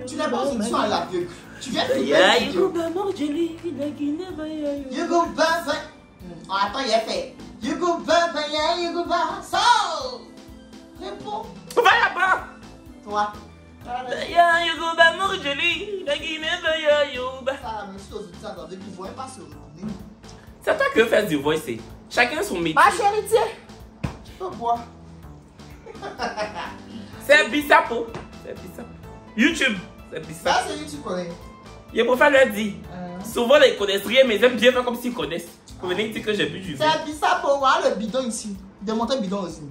Tu n'as pas une à la gueule. Tu viens de filmer une vidéo. You go baba. Attends, il a fait. You go baba, you go baba. So. Réponds. Va là-bas. Toi. You go baba, joli. La Guinée, yoba. Ça, mais si tu as entendu qu'il ne voit pas se retourner. C'est toi qui veux faire du voice. Chacun son métier. Ma chérie, tiens. Tu peux boire. C'est Bissapo. C'est Bissapo. YouTube. C'est Bissapo. Ça, c'est lui que tu connais. Il faut faire leur dire. Souvent, ils connaissent rien, mais ils aiment bien faire comme s'ils connaissent. Vous venez dire que j'ai bu du vin. C'est Bissapo. Voilà le bidon ici. Démontre le bidon aussi.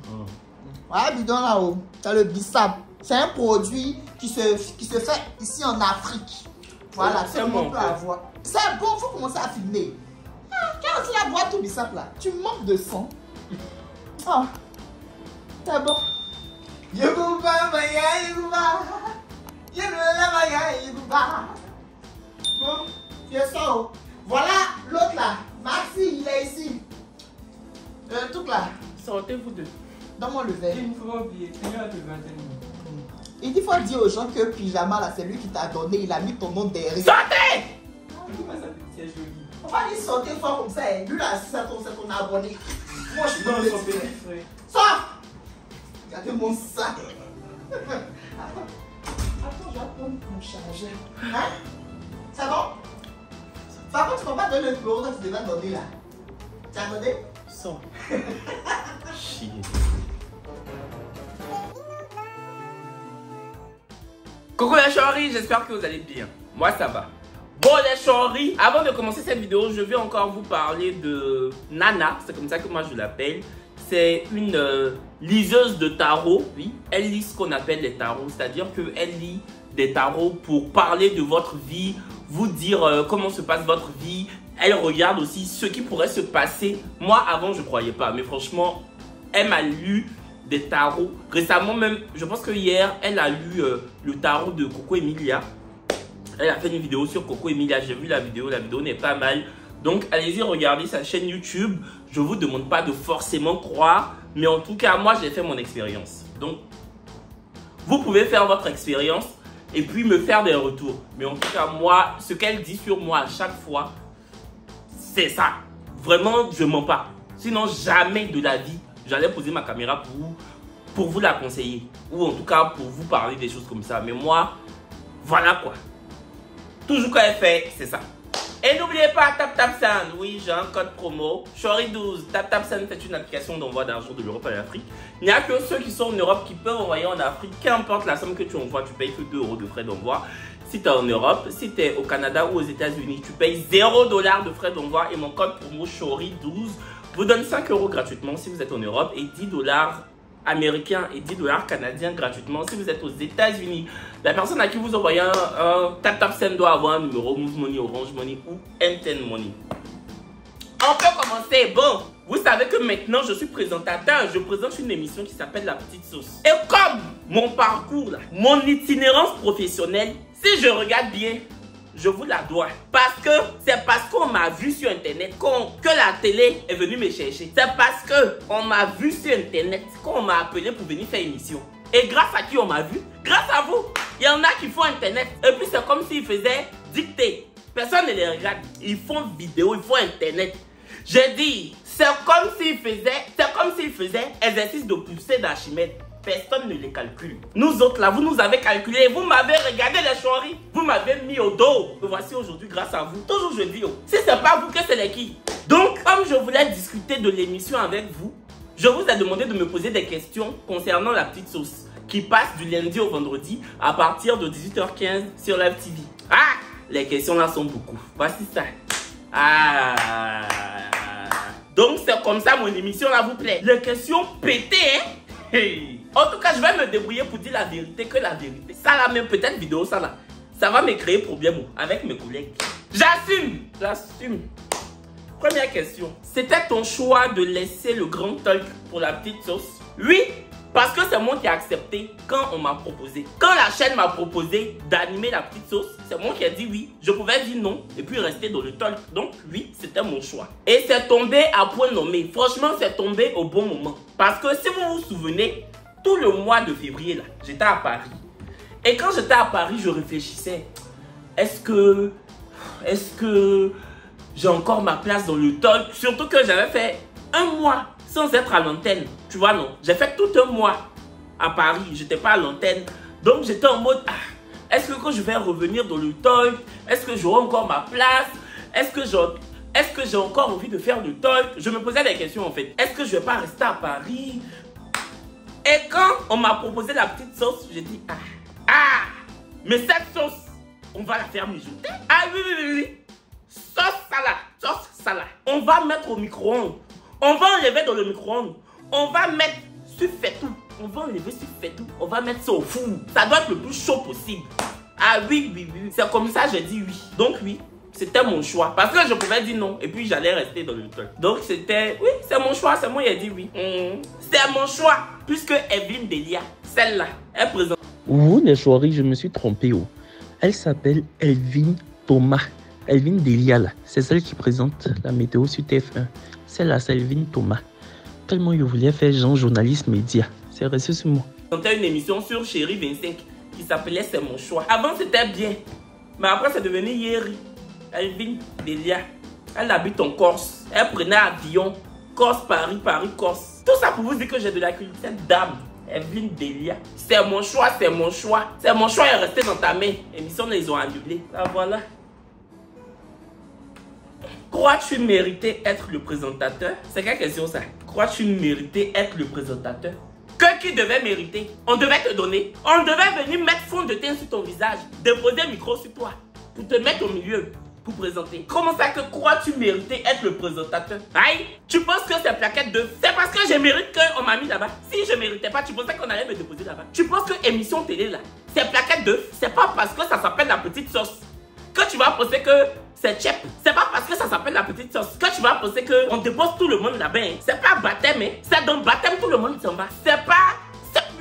Voilà le bidon là-haut. C'est le Bissap. C'est un produit qui se fait ici en Afrique. Voilà, c'est bon. C'est bon, il faut commencer à filmer. Quand tu la bois tout Bissap là, tu manques de sang. Oh, c'est bon. Bon, c'est ça. Voilà l'autre là. Maxi, il est ici. Le truc là. Sortez-vous deux. Donne-moi le verre. Il faut oublier, Il dit, faut dire aux gens que pyjama là, c'est lui qui t'a donné, il a mis ton nom derrière. Sortez! C'est joli. On va lui sortir fort comme ça. Lui là, c'est ton abonné. Moi je suis dans son petit frère. Sors! Regardez mon sac. Attends, je vais prendre mon chargeur. Hein? C'est bon? Par contre, tu ne peux pas donner le numéro que tu devais donner là. Tu as donné? Sors. Chier. Coucou les chéris, j'espère que vous allez bien. Moi ça va. Bon les chéris, avant de commencer cette vidéo, je vais encore vous parler de Nana, c'est comme ça que moi je l'appelle. C'est une liseuse de tarot, oui. Elle lit ce qu'on appelle les tarots, c'est-à-dire qu'elle lit des tarots pour parler de votre vie, vous dire comment se passe votre vie. Elle regarde aussi ce qui pourrait se passer. Moi avant je ne croyais pas, mais franchement, elle m'a lu des tarots. Récemment même, je pense que hier, elle a lu le tarot de Coco Emilia. Elle a fait une vidéo sur Coco Emilia. J'ai vu la vidéo n'est pas mal. Donc allez-y, regardez sa chaîne YouTube. Je ne vous demande pas de forcément croire, mais en tout cas, moi j'ai fait mon expérience. Donc, vous pouvez faire votre expérience et puis me faire des retours. Mais en tout cas, moi, ce qu'elle dit sur moi à chaque fois, c'est ça. Vraiment, je mens pas. Sinon, jamais de la vie, j'allais poser ma caméra pour vous la conseiller. Ou en tout cas, pour vous parler des choses comme ça. Mais moi, voilà quoi. Toujours quand elle fait, c'est ça. Et n'oubliez pas, TapTapSend. Oui, j'ai un code promo. Chori12. TapTapSend, c'est une application d'envoi d'argent de l'Europe à l'Afrique. Il n'y a que ceux qui sont en Europe qui peuvent envoyer en Afrique. Qu'importe la somme que tu envoies, tu payes que 2 € de frais d'envoi. Si tu es en Europe, si tu es au Canada ou aux États-Unis, tu payes 0 $ de frais d'envoi. Et mon code promo Chori12 vous donne 5 € gratuitement si vous êtes en Europe et 10 $ américains et 10 $ canadiens gratuitement si vous êtes aux États-Unis. La personne à qui vous envoyez un TapTapSend doit avoir un numéro Move Money, Orange Money ou MTN Money. On peut commencer. Bon, vous savez que maintenant je suis présentateur. Je présente une émission qui s'appelle La Petite Sauce. Et comme mon parcours, là, mon itinérance professionnelle, si je regarde bien, je vous la dois. Parce que c'est parce qu'on m'a vu sur internet que la télé est venue me chercher. C'est parce qu'on m'a vu sur internet qu'on m'a appelé pour venir faire émission. Et grâce à qui on m'a vu? Grâce à vous. Il y en a qui font internet. Et puis c'est comme s'ils faisaient dicter. Personne ne les regarde. Ils font vidéo, ils font internet. J'ai dit, c'est comme s'ils faisaient exercice de poussée d'Archimède. Personne ne les calcule. Nous autres là, vous nous avez calculé. Vous m'avez regardé les choiries. Vous m'avez mis au dos. Me voici aujourd'hui grâce à vous. Toujours je dis, oh, si c'est pas vous, que c'est les qui? Donc, comme je voulais discuter de l'émission avec vous, je vous ai demandé de me poser des questions concernant La Petite Sauce qui passe du lundi au vendredi à partir de 18h15 sur Live TV. Ah, les questions là sont beaucoup. Voici ça. Ah. Donc, c'est comme ça mon émission là vous plaît. Les questions pétées, hein? Hey. En tout cas, je vais me débrouiller pour dire la vérité, que la vérité. Ça là même, peut-être vidéo, ça là, ça va me créer problème avec mes collègues. J'assume. Première question. C'était ton choix de laisser le grand talk pour La Petite Sauce? Oui, parce que c'est moi qui ai accepté quand on m'a proposé. Quand la chaîne m'a proposé d'animer La Petite Sauce, c'est moi qui ai dit oui. Je pouvais dire non et puis rester dans le talk. Donc oui, c'était mon choix. Et c'est tombé à point nommé. Franchement, c'est tombé au bon moment. Parce que si vous vous souvenez, tout le mois de février, là, j'étais à Paris. Et quand j'étais à Paris, je réfléchissais. Est-ce que j'ai encore ma place dans le talk? Surtout que j'avais fait un mois sans être à l'antenne. Tu vois, non? J'ai fait tout un mois à Paris. J'étais pas à l'antenne. Donc, j'étais en mode, est-ce que quand je vais revenir dans le talk, est-ce que j'aurai encore ma place? Est-ce que j'ai encore envie de faire du talk? Je me posais des questions en fait. Est-ce que je vais pas rester à Paris? Et quand on m'a proposé la petite sauce, j'ai dit, mais cette sauce, on va la faire mijoter. Ah oui. Sauce salade. On va mettre au micro-ondes. On va enlever dans le micro-ondes. On va mettre sur faitout. On va enlever sur faitout. On va mettre ça au four. Ça doit être le plus chaud possible. Ah oui. C'est comme ça, j'ai dit oui. Donc oui, c'était mon choix. Parce que je pouvais dire non. Et puis j'allais rester dans le truc. Donc c'était, oui, c'est mon choix. C'est moi qui ai dit oui. C'est mon choix. Puisque Evelyne Delia, celle-là, elle présente. Vous, les choiries, je me suis trompé. Elle s'appelle Elvine Thomas. Elvine Delia, là, c'est celle qui présente la météo sur TF1. Celle-là, c'est Elvine Thomas. Tellement je voulais faire genre journaliste média. C'est resté sur moi. C'était une émission sur Chérie 25 qui s'appelait C'est mon choix. Avant, c'était bien. Mais après, c'est devenu Yeri. Elvine Delia. Elle habite en Corse. Elle prenait avion. Corse, Paris, Corse. Tout ça pour vous dire que j'ai de la culture. Cette dame, Evelyne Delia. C'est mon choix. C'est mon choix est resté dans ta main. Émission, ils ont annulé. Ah, voilà. Crois-tu mériter être le présentateur? C'est quelle question ça? Crois-tu mériter être le présentateur? Que qui devait mériter? On devait te donner. On devait venir mettre fond de teint sur ton visage. Déposer un micro sur toi. Pour te mettre au milieu. Pour présenter. Comment ça que crois-tu mériter être le présentateur? Aïe, tu penses que c'est plaquette de... C'est parce que je mérite qu'on m'a mis là-bas. Si je méritais pas, tu pensais qu'on allait me déposer là-bas. Tu penses que émission télé là, c'est plaquette d'œuf? C'est pas parce que ça s'appelle la petite sauce que tu vas penser que c'est chep. C'est pas parce que ça s'appelle la petite sauce que tu vas penser qu'on dépose tout le monde là-bas. Hein. C'est pas baptême, hein. C'est dans baptême tout le monde s'en va. C'est pas...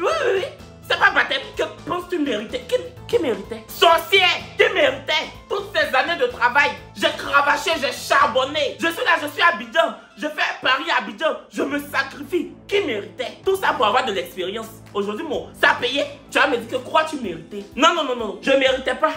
Oui. C'est pas baptême. Que penses-tu mériter? Qui méritait? Sorcière! Qui méritait? Toutes ces années de travail, j'ai cravaché, j'ai charbonné. Je suis là, je suis à Abidjan. Je fais Paris à Abidjan. Je me sacrifie. Qui méritait? Tout ça pour avoir de l'expérience. Aujourd'hui, ça a payé. Tu vas me dire que crois-tu mériter? Non. Je méritais pas.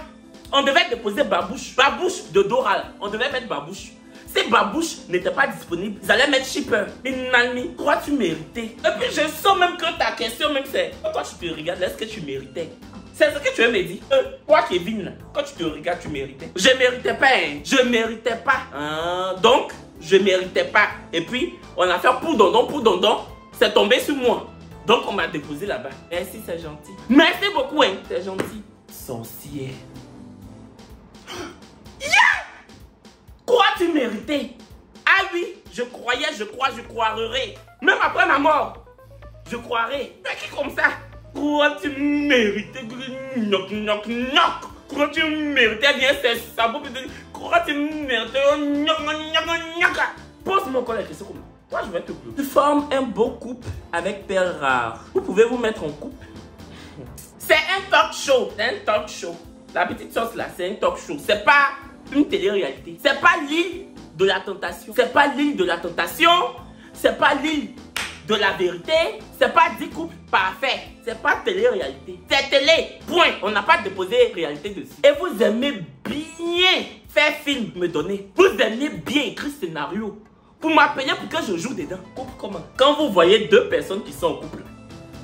On devait déposer Babouche. Babouche de Doral. On devait mettre Babouche. Si Babouche n'était pas disponible, ils allaient mettre Shipper. Inalmi, crois-tu mériter? Et puis je sens même que ta question, même c'est quand tu te regardes, est-ce que tu méritais? C'est ce que tu veux me dire. Toi, Kevin, quand tu te regardes, tu méritais. Je méritais pas, hein. Je méritais pas. Donc, je méritais pas. Et puis, on a fait pour dondon. C'est tombé sur moi. Donc, on m'a déposé là-bas. Merci, c'est gentil. Merci beaucoup, hein. C'est gentil. Sorcier. Crois-tu mériter? Ah oui, je croyais, je croirais. Même après ma mort, je croirais. Mais qui comme ça? Crois-tu mériter? Crois-tu mériter? Viens, c'est ça. Crois-tu mériter? Pose-moi encore la question comme ça. Toi, je vais te pleurer. Tu formes un beau couple avec Perle Rare. Vous pouvez vous mettre en couple? C'est un talk show. C'est un talk show. La petite sauce là, c'est un talk show. C'est pas une télé-réalité. C'est pas l'île de la tentation. C'est pas l'île de la tentation. C'est pas l'île de la vérité. C'est pas 10 couples parfaits. C'est pas télé-réalité. C'est télé. Point. On n'a pas déposé réalité dessus. Et vous aimez bien faire film, me donner. Vous aimez bien écrire scénario. Pour m'appeler pour que je joue dedans. Couple comment? Quand vous voyez deux personnes qui sont en couple,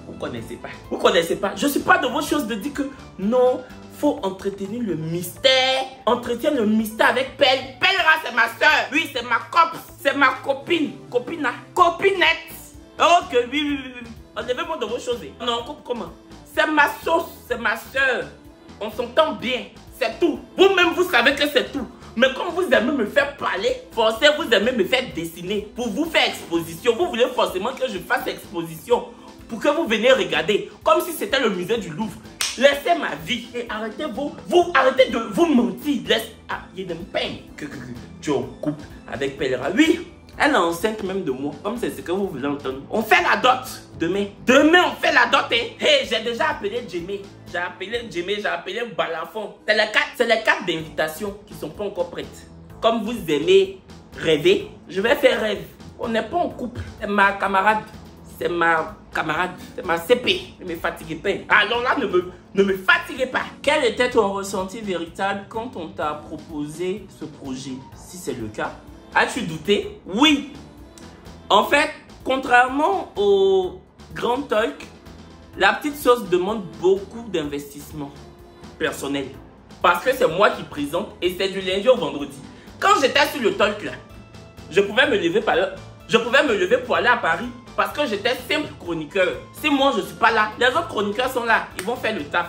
vous connaissez pas. Vous connaissez pas. Je suis pas de vos choses de dire que non. Faut entretenir le mystère. Entretiens le mystère avec Pelle. Pellera, c'est ma soeur. Oui, c'est ma copine. C'est ma copine. Copina. Copinette. Ok, oui. Enlevez-moi de vos choses. Non, coupe comment? C'est ma sauce. C'est ma soeur. On s'entend bien. C'est tout. Vous-même, vous savez que c'est tout. Mais comme vous aimez me faire parler, forcément, vous aimez me faire dessiner. Pour vous faire exposition. Vous voulez forcément que je fasse exposition. Pour que vous veniez regarder. Comme si c'était le musée du Louvre. Laissez ma vie et arrêtez arrêtez de vous mentir. Il y a des peines que tu es en couple avec Pellera. Oui, elle est enceinte même de moi. Comme c'est ce que vous voulez entendre. On fait la dot demain. Demain, on fait la dot. Hein. Hey, j'ai déjà appelé Jemé. J'ai appelé Balafon. C'est les 4 d'invitation qui ne sont pas encore prêtes. Comme vous aimez rêver, je vais faire rêve. On n'est pas en couple. C'est ma camarade. c'est ma camarade, c'est ma CP. Ne me fatiguez pas. Alors là, ne me fatiguez pas. Quel était ton ressenti véritable quand on t'a proposé ce projet? Si c'est le cas, as-tu douté? Oui. En fait, contrairement au Grand Talk, la petite sauce demande beaucoup d'investissement personnel. Parce que c'est moi qui présente et c'est du lundi au vendredi. Quand j'étais sur le Talk là, je pouvais me lever pour aller à Paris parce que j'étais simple chroniqueur. Si moi je ne suis pas là, les autres chroniqueurs sont là, ils vont faire le taf.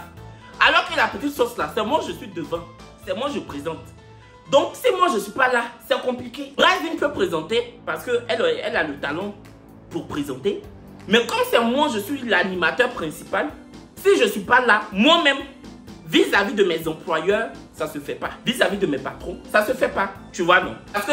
Alors que la petite sauce là, c'est moi je suis devant, c'est moi je présente. Donc si moi je ne suis pas là, c'est compliqué. Brazing peut présenter parce qu'elle a le talent pour présenter. Mais comme c'est moi je suis l'animateur principal, si je ne suis pas là, moi-même, vis-à-vis de mes employeurs, ça ne se fait pas. Vis-à-vis de mes patrons, ça ne se fait pas. Tu vois, non? Parce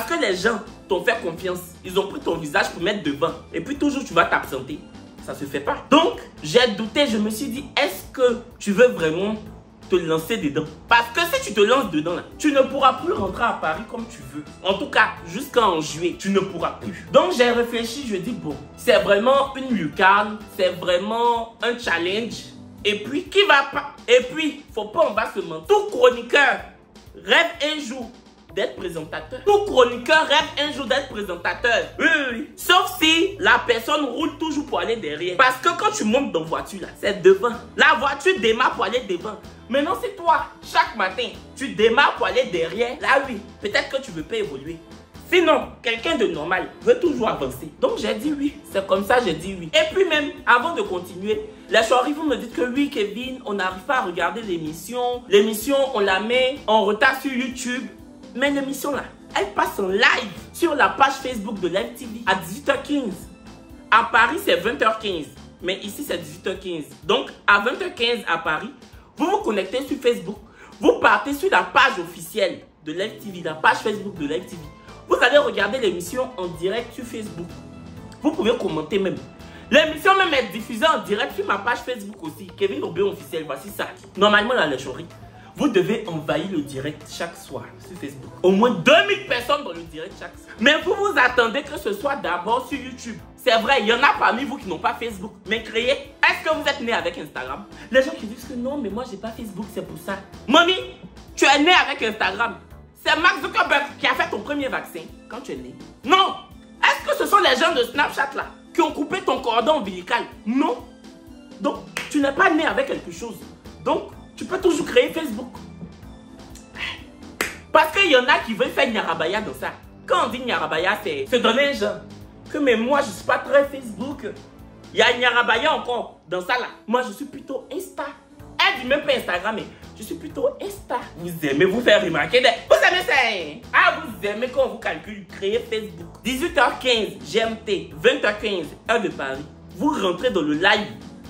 que les gens t'ont fait confiance. Ils ont pris ton visage pour mettre devant. Et puis toujours, tu vas t'absenter. Ça ne se fait pas. Donc, j'ai douté. Je me suis dit, est-ce que tu veux vraiment te lancer dedans? Parce que si tu te lances dedans, là, tu ne pourras plus rentrer à Paris comme tu veux. En tout cas, jusqu'en juillet, tu ne pourras plus. Donc, j'ai réfléchi. Je dis, bon, c'est vraiment une lucarne. C'est vraiment un challenge. Et puis, qui va pas? Et puis, faut pas, on va se mentir. Tout chroniqueur rêve un jour d'être présentateur. Tout chroniqueur rêve un jour d'être présentateur. Oui, oui, oui. Sauf si la personne roule toujours pour aller derrière. Parce que quand tu montes dans la voiture, là, c'est devant. La voiture démarre pour aller devant. Maintenant, c'est toi, chaque matin, tu démarres pour aller derrière. Là, oui, peut-être que tu ne veux pas évoluer. Sinon, quelqu'un de normal veut toujours avancer. Donc, j'ai dit oui. C'est comme ça, j'ai dit oui. Et puis même, avant de continuer, les Choiris, vous me dites que oui, Kevin, on n'arrive pas à regarder l'émission. L'émission, on la met en retard sur YouTube. Mais l'émission là, elle passe en live sur la page Facebook de l'MTV à 18h15. À Paris, c'est 20h15. Mais ici, c'est 18h15. Donc, à 20h15 à Paris, vous vous connectez sur Facebook. Vous partez sur la page officielle de l'MTV, la page Facebook de l'MTV. Vous allez regarder l'émission en direct sur Facebook. Vous pouvez commenter même. L'émission même est diffusée en direct sur ma page Facebook aussi. Kevin Robéon officiel, voici ça. Normalement, dans les Choiris, vous devez envahir le direct chaque soir sur Facebook. Au moins 2000 personnes dans le direct chaque soir. Mais vous vous attendez que ce soit d'abord sur YouTube. C'est vrai, il y en a parmi vous qui n'ont pas Facebook. Mais créez, est-ce que vous êtes né avec Instagram? Les gens qui disent que non, mais moi j'ai pas Facebook, c'est pour ça. Mamie, tu es né avec Instagram. C'est Mark Zuckerberg qui a fait ton premier vaccin quand tu es né. Non. Est-ce que ce sont les gens de Snapchat là qui ont coupé ton cordon ombilical? Non. Donc, tu n'es pas né avec quelque chose. Donc, tu peux toujours créer Facebook. Parce qu'il y en a qui veulent faire Nyarabaya dans ça. Quand on dit Nyarabaya, c'est se donner un genre. Que mais moi, je ne suis pas très Facebook. Il y a Nyarabaya encore dans ça là. Moi, je suis plutôt Insta. Elle dit même pas Instagram, mais je suis plutôt Insta. Vous aimez vous faire remarquer. Vous aimez ça, hein? Ah, vous aimez quand on vous calcule, créer Facebook. 18h15 GMT, 20h15 heure de Paris. Vous rentrez dans le live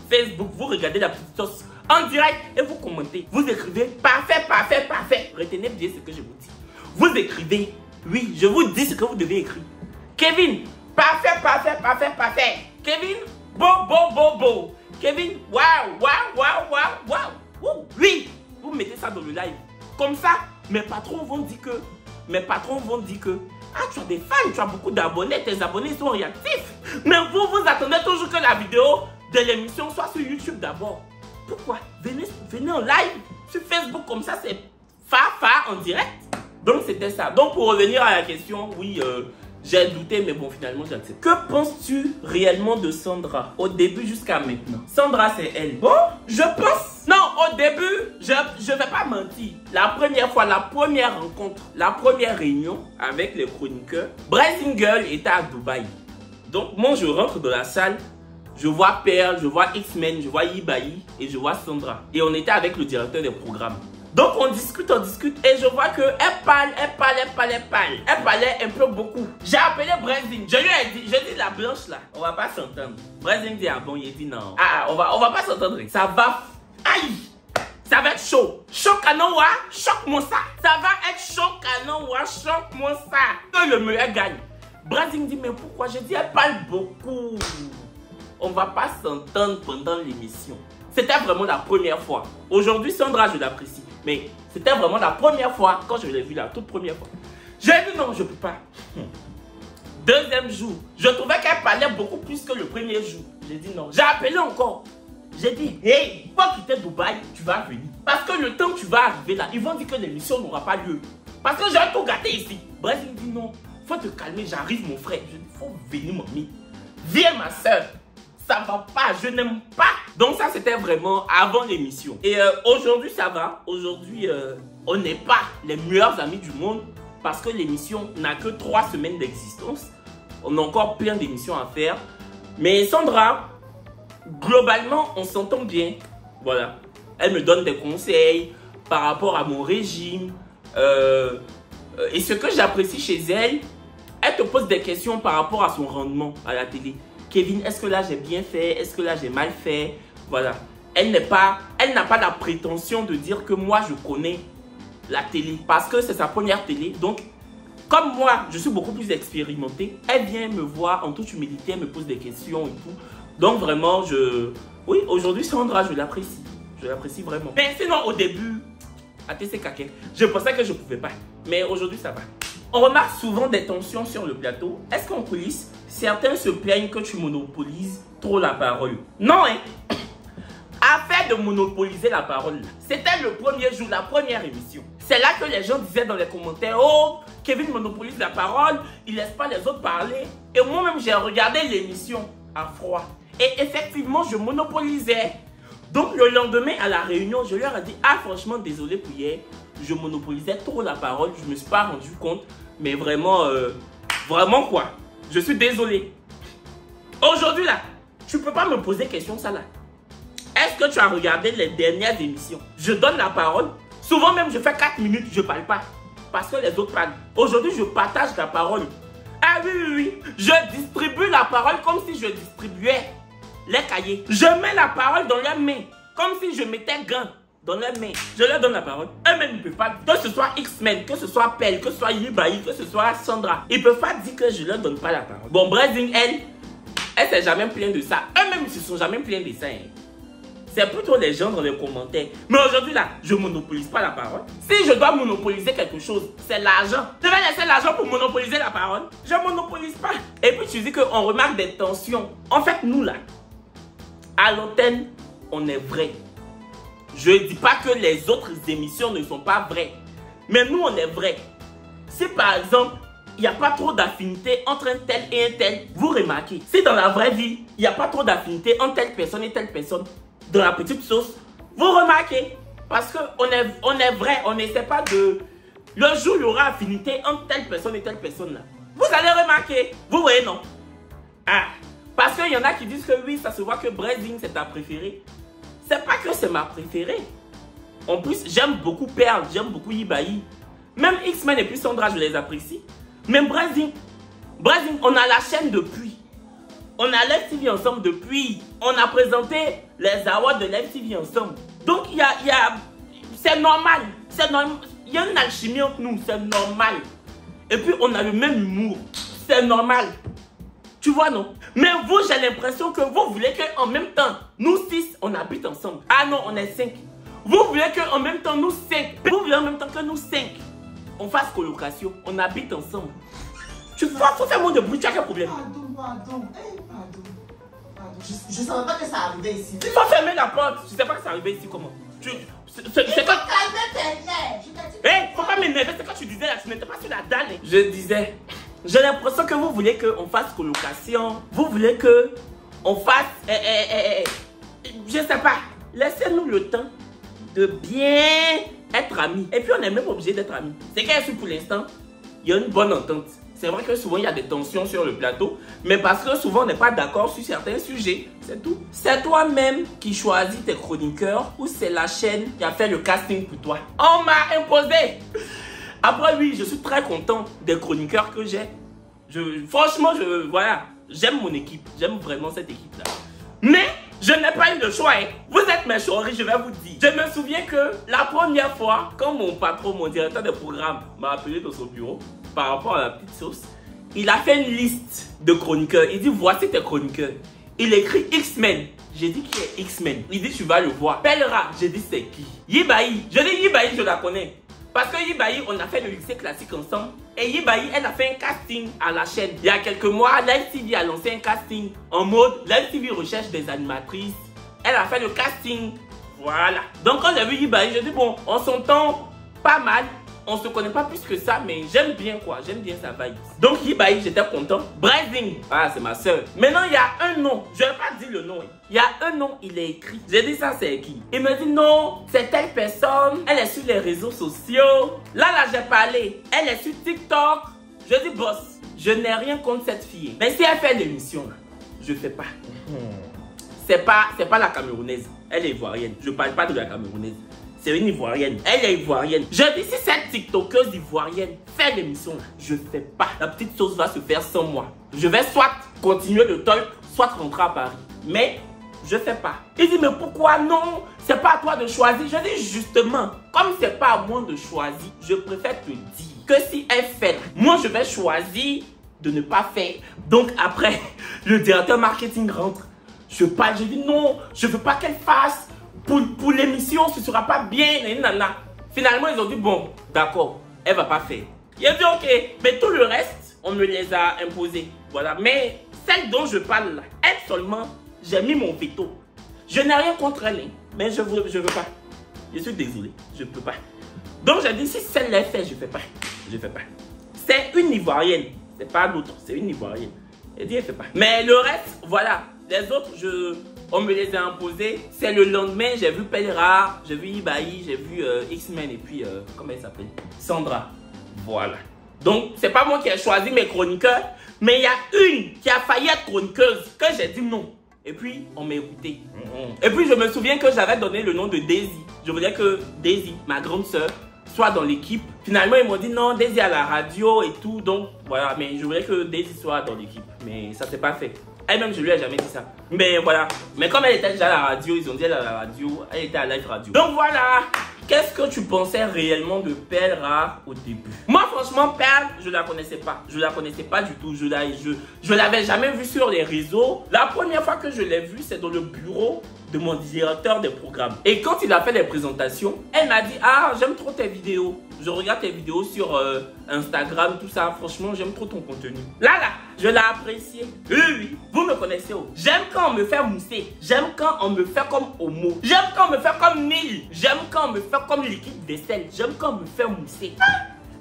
Facebook, vous regardez la petite sauce en direct et vous commentez. Vous écrivez parfait, parfait, parfait. Retenez bien ce que je vous dis. Vous écrivez, oui, je vous dis ce que vous devez écrire. Kevin, parfait, parfait, parfait, parfait. Kevin, beau, beau, beau, beau. Kevin, waouh, waouh, waouh, waouh, waouh. Oui, vous mettez ça dans le live. Comme ça, mes patrons vont dire que, ah, tu as des fans, tu as beaucoup d'abonnés, tes abonnés sont réactifs. Mais vous, vous attendez toujours que la vidéo de l'émission soit sur YouTube d'abord. Pourquoi? Venez en live sur Facebook, comme ça, c'est fa en direct. Donc, c'était ça. Donc, pour revenir à la question, oui, j'ai douté, mais bon, finalement, j'accepte. Que penses-tu réellement de Sandra au début jusqu'à maintenant? Sandra, c'est elle. Bon, je pense... Non, au début, je vais pas mentir. La première fois, la première rencontre, la première réunion avec les chroniqueurs, Brazing Girl était à Dubaï. Donc, moi, je rentre dans la salle, je vois Pearl, je vois X-Men, je vois Ibaï et je vois Sandra. Et on était avec le directeur des programmes. Donc on discute et je vois qu'elle parle. Elle parlait un peu beaucoup. J'ai appelé Brazing. Je lui ai dit, la blanche là, on va pas s'entendre. Brazing dit, ah bon, il dit non. Ah, on va pas s'entendre. Ça va, aïe, ça va être chaud. Choc Kanowa, choque-moi ça. Ça va être chaud Kanowa, choque-moi ça. Que le meilleur gagne. Brazing dit, mais pourquoi? Je dis, elle parle beaucoup. On va pas s'entendre pendant l'émission. C'était vraiment la première fois. Aujourd'hui, Sandra, je l'apprécie. Mais c'était vraiment la première fois, quand je l'ai vue la toute première fois. J'ai dit non, je ne peux pas. Deuxième jour, je trouvais qu'elle parlait beaucoup plus que le premier jour. J'ai dit non. J'ai appelé encore. J'ai dit, hey, toi qui quitter Dubaï, tu vas venir. Parce que le temps que tu vas arriver là, ils vont dire que l'émission n'aura pas lieu. Parce que j'ai tout gâté ici. Bref, il dit non, faut te calmer, j'arrive mon frère. Je dis, faut venir mamie. Viens ma soeur. Ça va pas, je n'aime pas. Donc ça c'était vraiment avant l'émission. Et aujourd'hui ça va. Aujourd'hui on n'est pas les meilleurs amis du monde. Parce que l'émission n'a que 3 semaines d'existence. On a encore plein d'émissions à faire. Mais Sandra, globalement, on s'entend bien. Voilà. Elle me donne des conseils par rapport à mon régime. Et ce que j'apprécie chez elle, elle te pose des questions par rapport à son rendement à la télé. Kevin, est-ce que là j'ai bien fait? Est-ce que là j'ai mal fait? Voilà. Elle n'a pas la prétention de dire que moi je connais la télé. Parce que c'est sa première télé. Donc, comme moi, je suis beaucoup plus expérimenté. Elle vient me voir en toute humilité. Elle me pose des questions et tout. Donc vraiment, oui, aujourd'hui, Sandra, je l'apprécie. Je l'apprécie vraiment. Mais sinon, au début, à TC Kaké, je pensais que je ne pouvais pas. Mais aujourd'hui, ça va. On remarque souvent des tensions sur le plateau. Est-ce qu'en coulisses, certains se plaignent que tu monopolises trop la parole? Non, hein? Afin de monopoliser la parole, c'était le premier jour, la première émission. C'est là que les gens disaient dans les commentaires, oh, Kevin monopolise la parole, il laisse pas les autres parler. Et moi-même, j'ai regardé l'émission à froid. Et effectivement, je monopolisais. Donc le lendemain à la réunion, je leur ai dit, ah franchement, désolé pour hier, je monopolisais trop la parole, je me suis pas rendu compte. Mais vraiment, vraiment quoi, je suis désolé. Aujourd'hui là, tu peux pas me poser question ça là. Est-ce que tu as regardé les dernières émissions? Je donne la parole. Souvent même, je fais 4 minutes, je ne parle pas. Parce que les autres parlent. Aujourd'hui, je partage la parole. Ah oui, oui, oui. Je distribue la parole comme si je distribuais les cahiers. Je mets la parole dans leurs mains. Comme si je mettais gants dans leurs mains. Je leur donne la parole. Eux-mêmes ne peuvent pas. Que ce soit X-Men, que ce soit Pell, que ce soit Yibaï, que ce soit Sandra. Ils ne peuvent pas dire que je ne leur donne pas la parole. Bon, Brazing, elle s'est jamais plainte de ça. Eux-mêmes ne se sont jamais plaints de ça. C'est plutôt les gens dans les commentaires. Mais aujourd'hui là, je ne monopolise pas la parole. Si je dois monopoliser quelque chose, c'est l'argent. Je vais laisser l'argent pour monopoliser la parole. Je ne monopolise pas. Et puis tu dis qu'on remarque des tensions. En fait, nous là, à l'antenne, on est vrai. Je ne dis pas que les autres émissions ne sont pas vraies. Mais nous, on est vrai. Si par exemple, il n'y a pas trop d'affinité entre un tel et un tel, vous remarquez. Si dans la vraie vie, il n'y a pas trop d'affinité entre telle personne et telle personne, dans la petite sauce, vous remarquez. Parce qu'on est vrai, on n'essaie pas de... Le jour où il y aura affinité entre telle personne et telle personne là, vous allez remarquer. Vous voyez, non? Ah, parce qu'il y en a qui disent que oui, ça se voit que Brazing c'est ta préférée. C'est pas que c'est ma préférée. En plus, j'aime beaucoup Pearl, j'aime beaucoup Yibaï. Même X-Men et puis Sandra, je les apprécie. Même Brazing, on a la chaîne depuis. On a Live TV ensemble depuis. On a présenté les awards de Live TV ensemble. Donc, c'est normal. Il y a une alchimie entre nous, c'est normal. Et puis, on a le même humour. C'est normal. Tu vois, non? Mais vous, j'ai l'impression que vous voulez qu'en même temps, nous 6, on habite ensemble. Ah non, on est 5. Vous voulez qu'en même temps, nous 5. Vous voulez en même temps que nous 5. On fasse colocation. On habite ensemble. Tu vois, faut faire moins de bruit, tu as quel problème? Pardon. Je ne savais pas que ça arrivait ici. Il faut fermer la porte. Je ne sais pas que ça arrivait ici comment. C'est quand... Hey, faut pas m'énerver, c'est quand tu disais là, tu n'étais pas sur la dalle. Je disais, j'ai l'impression que vous voulez qu'on fasse colocation. Vous voulez qu'on fasse... je sais pas. Laissez-nous le temps de bien être amis. Et puis on est même obligé d'être amis. C'est qu'à pour l'instant, il y a une bonne entente. C'est vrai que souvent il y a des tensions sur le plateau, mais parce que souvent on n'est pas d'accord sur certains sujets, c'est tout. C'est toi-même qui choisis tes chroniqueurs ou c'est la chaîne qui a fait le casting pour toi? On m'a imposé. Après oui, je suis très content des chroniqueurs que j'ai. Franchement, voilà, j'aime mon équipe, j'aime vraiment cette équipe-là. Mais je n'ai pas eu de choix. Hein. Vous êtes mes chéris, je vais vous dire. Je me souviens que la première fois, quand mon patron, mon directeur de programme m'a appelé dans son bureau, par rapport à la petite sauce, il a fait une liste de chroniqueurs. Il dit, voici tes chroniqueurs. Il écrit X-Men. J'ai dit, qui est X-Men? Il dit, tu vas le voir. Pellera. J'ai dit, c'est qui? Yibaï. Je dis, Yibaï, je la connais. Parce que Yibayi, on a fait le lycée classique ensemble. Et Yibayi, elle a fait un casting à la chaîne. Il y a quelques mois, Live TV a lancé un casting en mode Live TV recherche des animatrices. Elle a fait le casting. Voilà. Donc quand j'ai vu Yibayi, j'ai dit bon, on s'entend pas mal. On se connaît pas plus que ça, mais j'aime bien quoi. J'aime bien sa vibe. Donc Yibayi, j'étais content. Brazing. Ah, c'est ma soeur. Maintenant, il y a un nom. Je vais pas dire le nom. Il y a un nom, il est écrit. J'ai dit ça, c'est qui? Il me dit non, c'est telle personne. Elle est sur les réseaux sociaux. Là, j'ai parlé. Elle est sur TikTok. Je dis boss, je n'ai rien contre cette fille. Mais si elle fait l'émission, je fais pas. C'est pas la Camerounaise. Elle est ivoirienne. Je parle pas de la Camerounaise. C'est une ivoirienne. Elle est ivoirienne. Je dis si cette TikTokeuse ivoirienne fait l'émission là, je fais pas. La petite sauce va se faire sans moi. Je vais soit continuer le talk, soit rentrer à Paris. Mais je fais pas. Il dit mais pourquoi non? C'est pas à toi de choisir. Je dis justement, comme c'est pas à moi de choisir, je préfère te dire que si elle fait, moi je vais choisir de ne pas faire. Donc après, le directeur marketing rentre. Je parle, je dis non, je veux pas qu'elle fasse. Pour l'émission, ce sera pas bien. Nana. Finalement, ils ont dit bon, d'accord, elle va pas faire. Il a dit ok, mais tout le reste, on me les a imposés. Voilà, mais celle dont je parle là, elle seulement, j'ai mis mon veto. Je n'ai rien contre elle, hein, mais je veux pas. Je suis désolé, je peux pas. Donc j'ai dit si celle là fait, je fais pas. Je fais pas. C'est une ivoirienne, c'est pas l'autre, c'est une ivoirienne. Elle dit elle fait pas. Mais le reste, voilà. Les autres, on me les a imposés. C'est le lendemain, j'ai vu Pelra, j'ai vu Yibayi, j'ai vu X-Men et puis, comment elle s'appelle? Sandra. Voilà. Donc, c'est pas moi qui ai choisi mes chroniqueurs, mais il y a une qui a failli être chroniqueuse, que j'ai dit non. Et puis, on m'a écouté. Et puis, je me souviens que j'avais donné le nom de Daisy. Je voulais que Daisy, ma grande sœur, soit dans l'équipe. Finalement, ils m'ont dit non, Daisy à la radio et tout. Donc, voilà. Mais je voulais que Daisy soit dans l'équipe. Mais ça s'est pas fait. Elle-même, je lui ai jamais dit ça. Mais voilà. Mais comme elle était déjà à la radio, ils ont dit elle à la radio. Elle était à Live Radio. Donc voilà. Qu'est-ce que tu pensais réellement de Pelra au début? Moi, franchement, Perle, je la connaissais pas. Je la connaissais pas du tout. Je l'avais jamais vue sur les réseaux. La première fois que je l'ai vue, c'est dans le bureau de mon directeur des programmes. Et quand il a fait les présentations, elle m'a dit ah, j'aime trop tes vidéos. Je regarde tes vidéos sur Instagram, tout ça. Franchement, j'aime trop ton contenu. Là, je l'ai apprécié. Oui, vous me connaissez. J'aime quand on me fait mousser. J'aime quand on me fait comme Homo. J'aime quand on me fait comme Nil. J'aime quand on me fait comme liquide vaisselle. J'aime quand on me fait mousser.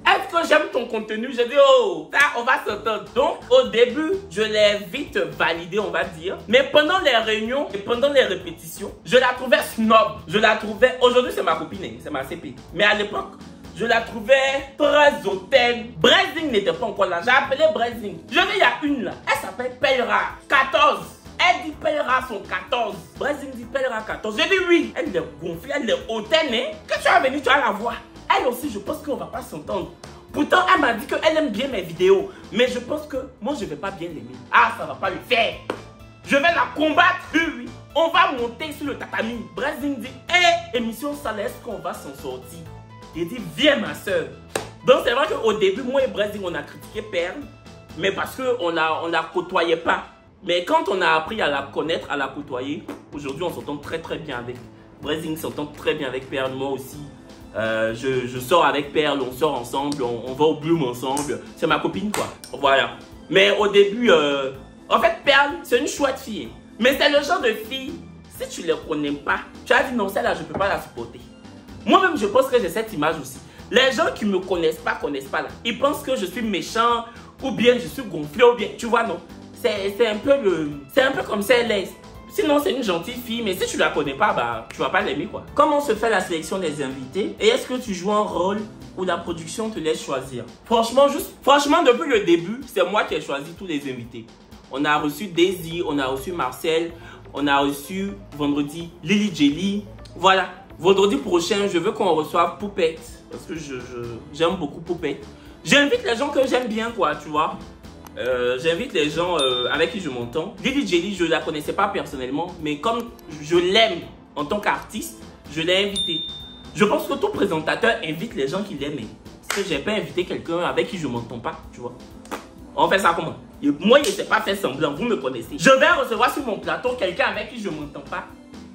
Est-ce que j'aime ton contenu? J'ai dit, oh, ça, on va s'entendre. Donc, au début, je l'ai vite validé, on va dire. Mais pendant les réunions et pendant les répétitions, je la trouvais snob. Je la trouvais... Aujourd'hui, c'est ma copine, c'est ma CP. Mais à l'époque, je la trouvais très hautaine. Brazing n'était pas encore là. J'ai appelé Brazing. Je dis, il y a une là. Elle s'appelle Pelra. 14. Elle dit Pelra son 14. Brazing dit Pelra 14. J'ai dit oui. Elle est gonflée, elle est hautaine. Hein? Quand tu vas venir, tu vas la voir. Elle aussi, je pense qu'on va pas s'entendre. Pourtant, elle m'a dit qu'elle aime bien mes vidéos. Mais je pense que moi, je vais pas bien l'aimer. Ah, ça va pas le faire. Je vais la combattre. Oui. On va monter sur le tatami. Brazing dit, hé, émission salaire, est-ce qu'on va s'en sortir? Il dit, viens ma soeur. Donc c'est vrai qu'au début, moi et Brazing, on a critiqué Perle. Mais parce qu'on la côtoyait pas. Mais quand on a appris à la connaître, à la côtoyer, aujourd'hui, on s'entend très très bien avec. Brazing s'entend très bien avec Perle, moi aussi. Je sors avec Perle, on sort ensemble, on va au Bloom ensemble. C'est ma copine quoi. Voilà. Mais au début, en fait Perle, c'est une chouette fille. Mais c'est le genre de fille, si tu ne la connais pas, tu as dit non, celle-là, je ne peux pas la supporter. Moi-même, je pense que j'ai cette image aussi. Les gens qui ne me connaissent pas là. Ils pensent que je suis méchant, ou bien je suis gonflé, ou bien, tu vois, non. C'est un peu comme ça, elle est. Sinon, c'est une gentille fille, mais si tu la connais pas, bah, tu vas pas l'aimer, quoi. Comment se fait la sélection des invités? Et est-ce que tu joues un rôle où la production te laisse choisir? Franchement, depuis le début, c'est moi qui ai choisi tous les invités. On a reçu Daisy, on a reçu Marcel, on a reçu vendredi Lily Jelly. Voilà. Vendredi prochain, je veux qu'on reçoive Poupette. Parce que j'aime beaucoup Poupette. J'invite les gens que j'aime bien, quoi, tu vois. J'invite les gens avec qui je m'entends. Lily Jelly, je ne la connaissais pas personnellement, mais comme je l'aime en tant qu'artiste, je l'ai invitée. Je pense que tout présentateur invite les gens qu'il aime. Parce que j'ai pas invité quelqu'un avec qui je m'entends pas, tu vois. On fait ça comment? Moi, il ne s'est pas fait semblant, vous me connaissez. Je vais recevoir sur mon plateau quelqu'un avec qui je m'entends pas.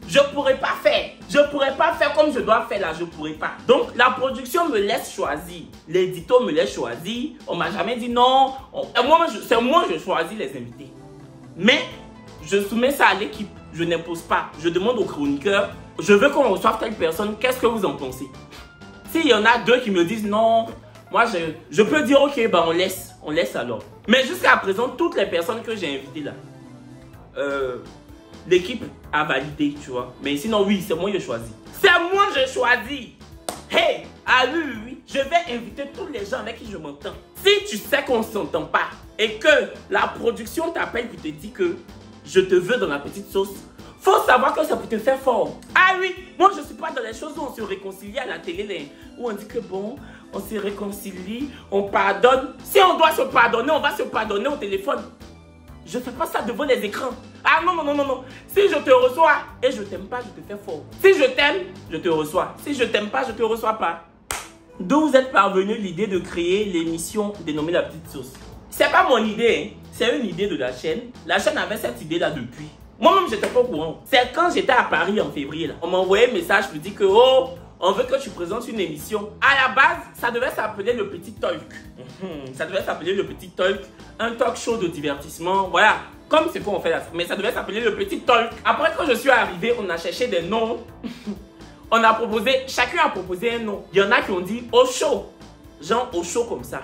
Je pourrais pas faire. Je pourrais pas faire comme je dois faire là. Je pourrais pas. Donc, la production me laisse choisir. L'édito me laisse choisir. On m'a jamais dit non. C'est moi je choisis les invités. Mais, je soumets ça à l'équipe. Je n'impose pas. Je demande aux chroniqueurs. Je veux qu'on reçoive telle personne. Qu'est-ce que vous en pensez? S'il y en a deux qui me disent non, moi je peux dire ok, bah on laisse alors. Mais jusqu'à présent, toutes les personnes que j'ai invitées là, l'équipe a validé, tu vois. Mais sinon, oui, c'est moi qui ai choisi. C'est moi qui ai choisi. Hey, ah oui, je vais inviter tous les gens avec qui je m'entends. Si tu sais qu'on ne s'entend pas et que la production t'appelle et te dit que je te veux dans la petite sauce, faut savoir que ça peut te faire fort. Ah oui, moi je ne suis pas dans les choses où on se réconcilie à la télé, où on dit que bon, on se réconcilie, on pardonne. Si on doit se pardonner, on va se pardonner au téléphone. Je ne fais pas ça devant les écrans. Ah non, non, non, non, non. Si je te reçois et je t'aime pas, je te fais fort. Si je t'aime, je te reçois. Si je t'aime pas, je te reçois pas. D'où vous êtes parvenu l'idée de créer l'émission dénommée La Petite Sauce? C'est pas mon idée, hein. C'est une idée de la chaîne. La chaîne avait cette idée là depuis. Moi-même, j'étais pas au courant. C'est quand j'étais à Paris en février, là. On m'a envoyé un message pour dire que, oh, on veut que tu présentes une émission. À la base, ça devait s'appeler Le Petit Talk. Ça devait s'appeler Le Petit Talk. Un talk show de divertissement. Voilà. Comme c'est quoi on fait là. Mais ça devait s'appeler Le Petit Talk. Après, quand je suis arrivé, on a cherché des noms. On a proposé, chacun a proposé un nom. Il y en a qui ont dit Au Show. Genre Au Show comme ça.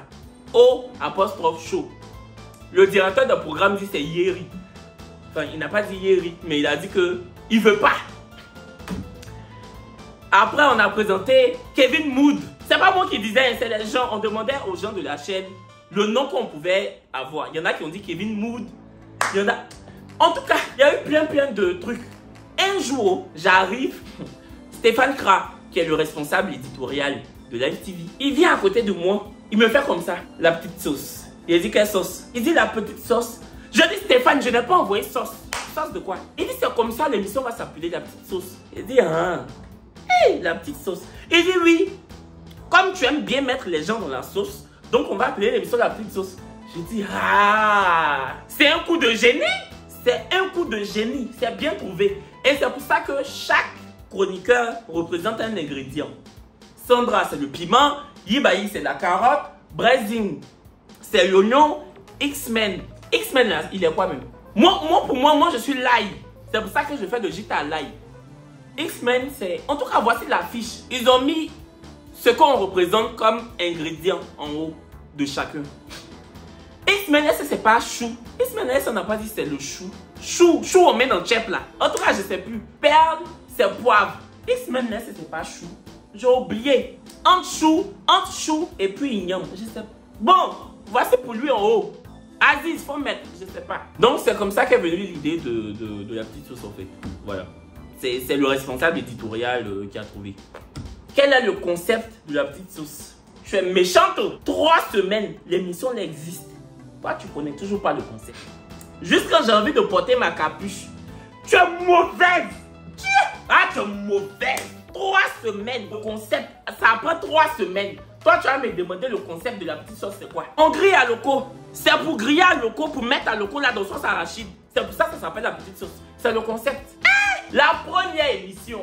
O apostrophe Show. Le directeur de programme dit c'est Yeri. Enfin, il n'a pas dit Yeri, mais il a dit que il veut pas. Après, on a présenté Kevin Mood. C'est pas moi qui disais, c'est les gens. On demandait aux gens de la chaîne le nom qu'on pouvait avoir. Il y en a qui ont dit Kevin Mood. Il y en a. En tout cas, il y a eu plein de trucs. Un jour, j'arrive. Stéphane Kra, qui est le responsable éditorial de Live TV, il vient à côté de moi. Il me fait comme ça. La petite sauce. Il dit quelle sauce? Il dit la petite sauce. Je dis Stéphane, je n'ai pas envoyé sauce. Sauce de quoi? Il dit c'est comme ça, l'émission va s'appeler La Petite Sauce. Il dit ah. Hey, la petite sauce. Il dit oui. Comme tu aimes bien mettre les gens dans la sauce, donc on va appeler l'émission La Petite Sauce. Je dis ah. C'est un coup de génie. C'est un coup de génie. C'est bien trouvé. Et c'est pour ça que chaque chroniqueur représente un ingrédient. Sandra, c'est le piment. Yibayi, c'est la carotte. Brezing, c'est l'oignon. X-Men. X-Men, là, il est quoi même? Pour moi, je suis l'ail. C'est pour ça que je fais de gîte à l'ail. X-Men, c'est... En tout cas, voici l'affiche. Ils ont mis ce qu'on représente comme ingrédient en haut de chacun. X-Men, c'est pas chou. X-Men, on n'a pas dit c'est le chou. Chou, on met dans le chep là. En tout cas, je sais plus. Perle, c'est poivre. X-Men, c'est pas chou. J'ai oublié. Entre chou et puis igname. Je sais pas. Bon, voici pour lui en haut. Aziz, faut mettre, je sais pas. Donc, c'est comme ça qu'est venue l'idée de La Petite Sauce en fait. Voilà. C'est le responsable éditorial qui a trouvé. Quel est le concept de La Petite Sauce? Je suis méchante. 3 semaines, l'émission existe. Toi, tu connais toujours pas le concept. Juste quand j'ai envie de porter ma capuche, tu es mauvaise. Tu es mauvaise. 3 semaines, le concept, ça prend 3 semaines. Toi, tu vas me demander le concept de La Petite Sauce, c'est quoi? On grille à loco. C'est pour griller à loco, pour mettre à loco là dans sauce arachide. C'est pour ça que ça s'appelle La Petite Sauce. C'est le concept. La première émission,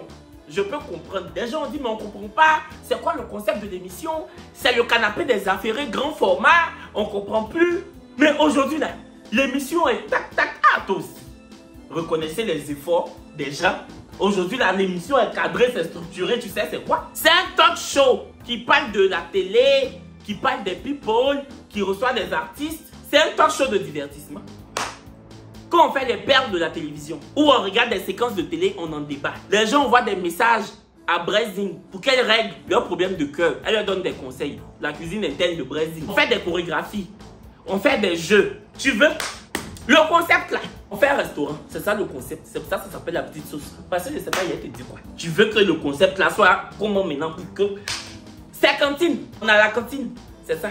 je peux comprendre. Des gens ont dit, mais on ne comprend pas. C'est quoi le concept de l'émission? C'est le canapé des affairés, grand format. On ne comprend plus. Mais aujourd'hui, là, l'émission est tac, tac, à tous. Reconnaissez les efforts des gens. Aujourd'hui, là, l'émission est cadrée, c'est structuré. Tu sais, c'est quoi? C'est un talk show qui parle de la télé, qui parle des people, qui reçoit des artistes. C'est un talk show de divertissement. Quand on fait les perles de la télévision, ou on regarde des séquences de télé, on en débat. Les gens envoient des messages à Brezing pour qu'elle règle leurs problèmes de cœur. Elle leur donne des conseils. La cuisine interne de Brezing. On fait des chorégraphies. On fait des jeux. Tu veux? Le concept là. On fait un restaurant. C'est ça le concept. C'est pour ça que ça s'appelle La Petite Sauce. Parce que je sais pas, il te dit quoi. Tu veux que le concept là soit comment maintenant pour que... C'est cantine. On a la cantine. C'est ça.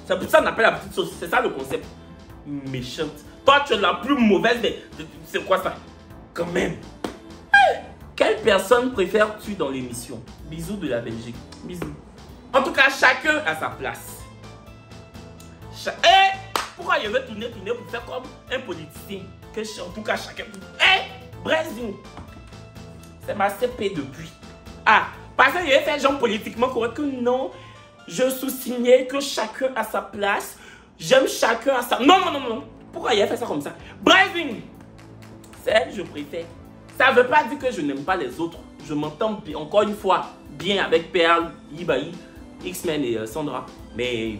C'est pour ça qu'on appelle La Petite Sauce. C'est ça le concept. Méchante. Toi, tu es la plus mauvaise de... C'est quoi ça? Quand même. Quelle personne préfères-tu dans l'émission? Bisous de la Belgique. Bisous. En tout cas, chacun a sa place. Pourquoi je veux tourner pour faire comme un politicien? En tout cas, chacun... Brezing. C'est ma CP depuis. Ah, parce que j'ai fait genre politiquement correct que non, je sous-signais que chacun a sa place. J'aime chacun à sa... Non. Pourquoi il a fait ça comme ça? Brazing, c'est je préfère. Ça ne veut pas dire que je n'aime pas les autres. Je m'entends encore une fois bien avec Perle, Ibaï, X-Men et Sandra. Mais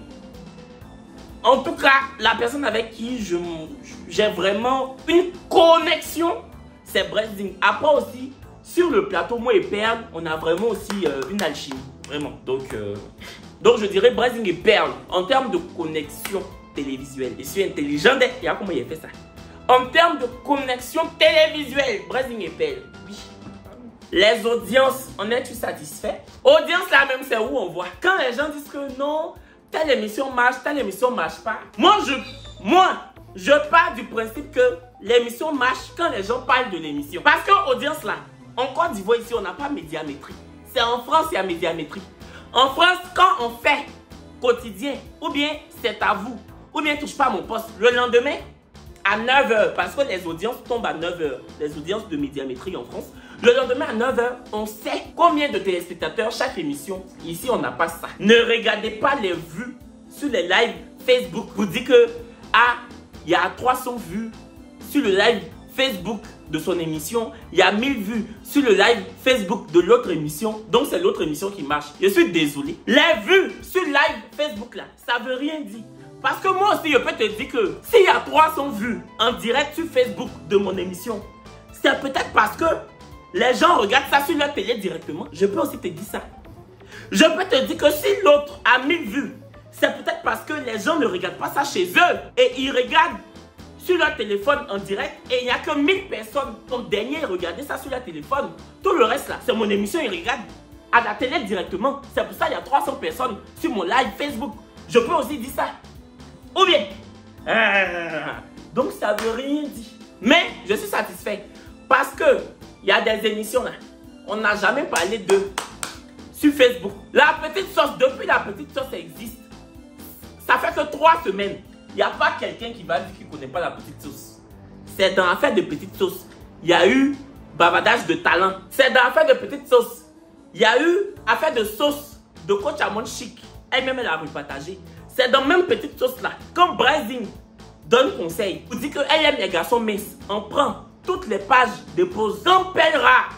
en tout cas, la personne avec qui j'ai vraiment une connexion, c'est Brazing. Après aussi, sur le plateau, moi et Perle, on a vraiment aussi une alchimie. Vraiment. Donc je dirais Brazing et Perle en termes de connexion télévisuelle. Je suis intelligent. Regarde comment il a fait ça. En termes de connexion télévisuelle, Brazing et Perle. Oui. Les audiences, on est-tu satisfait? Audience là même, c'est où on voit. Quand les gens disent que non, telle émission marche pas. Moi, je pars du principe que l'émission marche quand les gens parlent de l'émission. Parce que audience là, en Côte d'Ivoire ici, on n'a pas médiamétrie. C'est en France il y a médiamétrie. En France, quand on fait quotidien, ou bien c'est à vous, ou bien touche pas à mon poste, le lendemain, à 9h, parce que les audiences tombent à 9h, les audiences de médiamétrie en France, le lendemain à 9h, on sait combien de téléspectateurs chaque émission. Ici, on n'a pas ça. Ne regardez pas les vues sur les lives Facebook. Vous dites que, ah, il y a 300 vues sur le live Facebook de son émission, il y a 1000 vues sur le live Facebook de l'autre émission, donc c'est l'autre émission qui marche. Je suis désolé. Les vues sur le live Facebook là, ça veut rien dire. Parce que moi aussi, je peux te dire que s'il y a 300 vues en direct sur Facebook de mon émission, c'est peut-être parce que les gens regardent ça sur leur télé directement. Je peux aussi te dire ça. Je peux te dire que si l'autre a 1000 vues, c'est peut-être parce que les gens ne regardent pas ça chez eux et ils regardent sur leur téléphone en direct et il n'y a que 1000 personnes qui ont dernier regardé ça sur leur téléphone. Tout le reste là, c'est mon émission, ils regardent à la télé directement. C'est pour ça qu'il y a 300 personnes sur mon live Facebook. Je peux aussi dire ça. Ou bien, donc ça veut rien dire. Mais je suis satisfait parce que il y a des émissions là, on n'a jamais parlé d'eux sur Facebook. La petite sauce, depuis la petite sauce existe, ça fait que 3 semaines. Il n'y a pas quelqu'un qui va dire qu'il ne connaît pas la petite sauce. C'est dans l'affaire de petite sauce. Il y a eu bavardage de talent. C'est dans l'affaire de petite sauce. Il y a eu affaire de sauce de coach Amon Chic. Elle-même, elle a repartagé. C'est dans même petite sauce là. Quand Brazing donne conseil, vous dit qu'elle aime les garçons minces, on prend toutes les pages de pause. Quand Pelra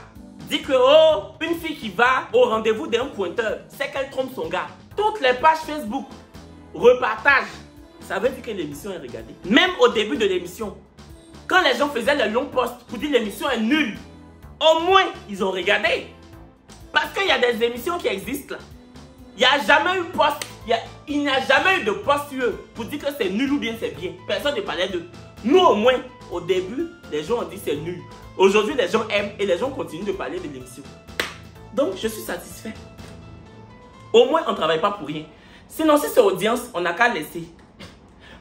dit que oh, une fille qui va au rendez-vous d'un pointeur, c'est qu'elle trompe son gars. Toutes les pages Facebook repartagent. Ça veut dire que l'émission est regardée. Même au début de l'émission, quand les gens faisaient le long post pour dire l'émission est nulle, au moins ils ont regardé. Parce qu'il y a des émissions qui existent là. Il n'y a jamais eu post, il n'y a jamais eu de post sur eux pour dire que c'est nul ou bien c'est bien. Personne ne parlait d'eux. Nous au moins, au début, les gens ont dit c'est nul. Aujourd'hui, les gens aiment et les gens continuent de parler de l'émission. Donc, je suis satisfait. Au moins, on ne travaille pas pour rien. Sinon, si c'est audience, on n'a qu'à laisser.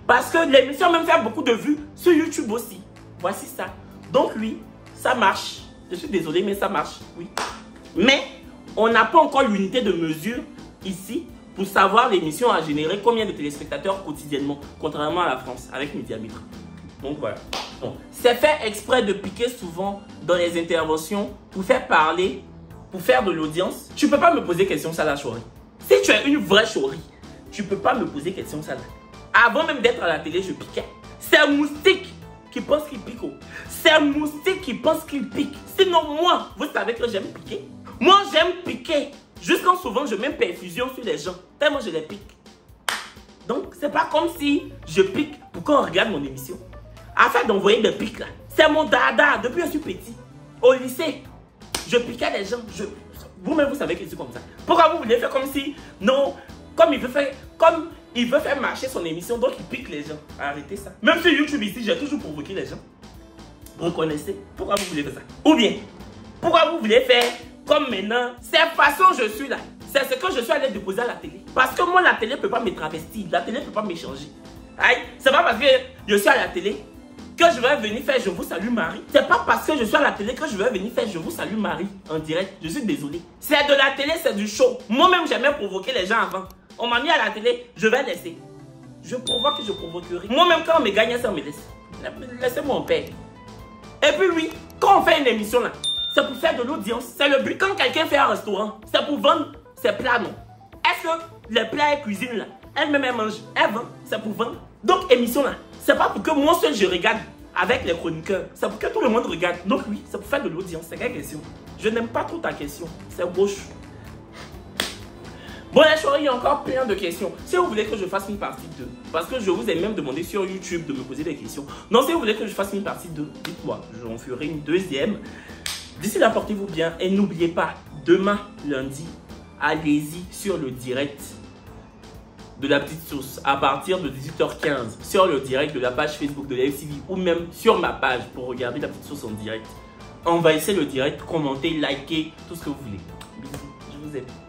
Parce que l'émission même fait beaucoup de vues sur YouTube aussi. Voici ça. Donc oui, ça marche. Je suis désolé, mais ça marche. Oui. Mais on n'a pas encore l'unité de mesure ici pour savoir l'émission a généré combien de téléspectateurs quotidiennement, contrairement à la France, avec Médiamétrie. Donc voilà. Bon. C'est fait exprès de piquer souvent dans les interventions pour faire parler, pour faire de l'audience. Tu peux pas me poser question ça la chourie. Si tu es une vraie chourie, tu peux pas me poser question ça là. Avant même d'être à la télé, je piquais. C'est Moustique qui pense qu'il pique. C'est Moustique qui pense qu'il pique. Sinon, moi, vous savez que j'aime piquer. Moi, j'aime piquer. Jusqu'en souvent, je mets perfusion sur les gens. Tellement je les pique. Donc, c'est pas comme si je pique pour qu'on regarde mon émission. Afin d'envoyer des pics là. C'est mon dada depuis que je suis petit. Au lycée, je piquais les gens. Vous-même, vous savez que je suis comme ça. Pourquoi vous voulez faire comme si... Non, comme il veut faire marcher son émission, donc il pique les gens. Arrêtez ça. Même sur YouTube ici, j'ai toujours provoqué les gens. Vous reconnaissez? Pourquoi vous voulez faire ça? Ou bien, pourquoi vous voulez faire comme maintenant? C'est la façon je suis là. C'est ce que je suis allé déposer à la télé. Parce que moi, la télé ne peut pas me travestir. La télé ne peut pas m'échanger. C'est pas parce que je suis à la télé que je vais venir faire Je vous salue Marie. C'est pas parce que je suis à la télé que je vais venir faire Je vous salue Marie en direct. Je suis désolé. C'est de la télé, c'est du show. Moi-même, j'aimais provoquer les gens avant. On m'a mis à la télé, je vais laisser. Je provoque, je provoquerai. Moi-même, quand on me gagne, ça on me laisse. Laissez-moi en paix. Et puis oui, quand on fait une émission là, C'est pour faire de l'audience. C'est le but quand quelqu'un fait un restaurant. C'est pour vendre ses plats, non? Est-ce que les plats et cuisine là, elle-même elle mange, elle vend, c'est pour vendre. Donc émission là, c'est pas pour que moi seul je regarde avec les chroniqueurs. C'est pour que tout le monde regarde. Donc oui, c'est pour faire de l'audience. C'est quelle question? Je n'aime pas trop ta question. C'est gauche. Bon, la chérie, il y a encore plein de questions. Si vous voulez que je fasse une partie 2, parce que je vous ai même demandé sur YouTube de me poser des questions. Non, si vous voulez que je fasse une partie 2, dites-moi. J'en ferai une deuxième. D'ici là, portez-vous bien. Et n'oubliez pas, demain, lundi, allez-y sur le direct de la petite source à partir de 18h15 sur le direct de la page Facebook de la FTV ou même sur ma page pour regarder la petite source en direct. Envahissez le direct, commentez, likez, tout ce que vous voulez. Bisous, je vous aime.